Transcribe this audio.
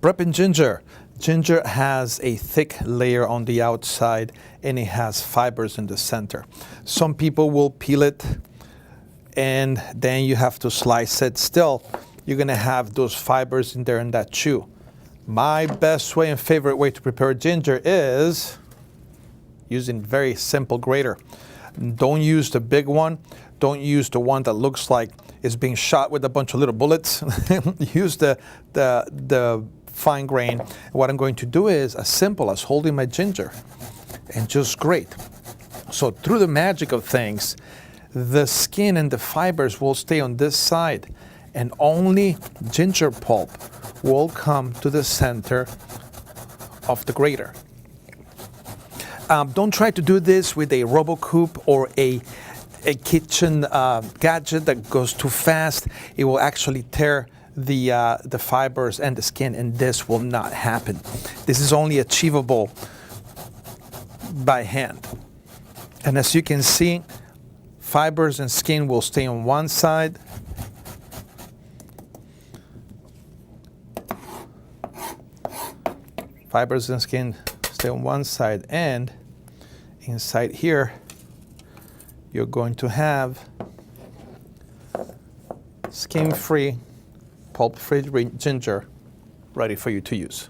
Prepping ginger. Ginger has a thick layer on the outside and it has fibers in the center. Some people will peel it and then you have to slice it. Still, you're gonna have those fibers in there in that chew. My best way and favorite way to prepare ginger is using very simple grater. Don't use the big one. Don't use the one that looks like it's being shot with a bunch of little bullets. Use the fine grain. What I'm going to do is as simple as holding my ginger and just grate. So through the magic of things, the skin and the fibers will stay on this side and only ginger pulp will come to the center of the grater. Don't try to do this with a RoboCoupe or a kitchen gadget that goes too fast. It will actually tear the fibers and the skin, and this will not happen. This is only achievable by hand. And as you can see, fibers and skin will stay on one side. Fibers and skin stay on one side, and inside here, you're going to have skin-free, pulp-free ginger ready for you to use.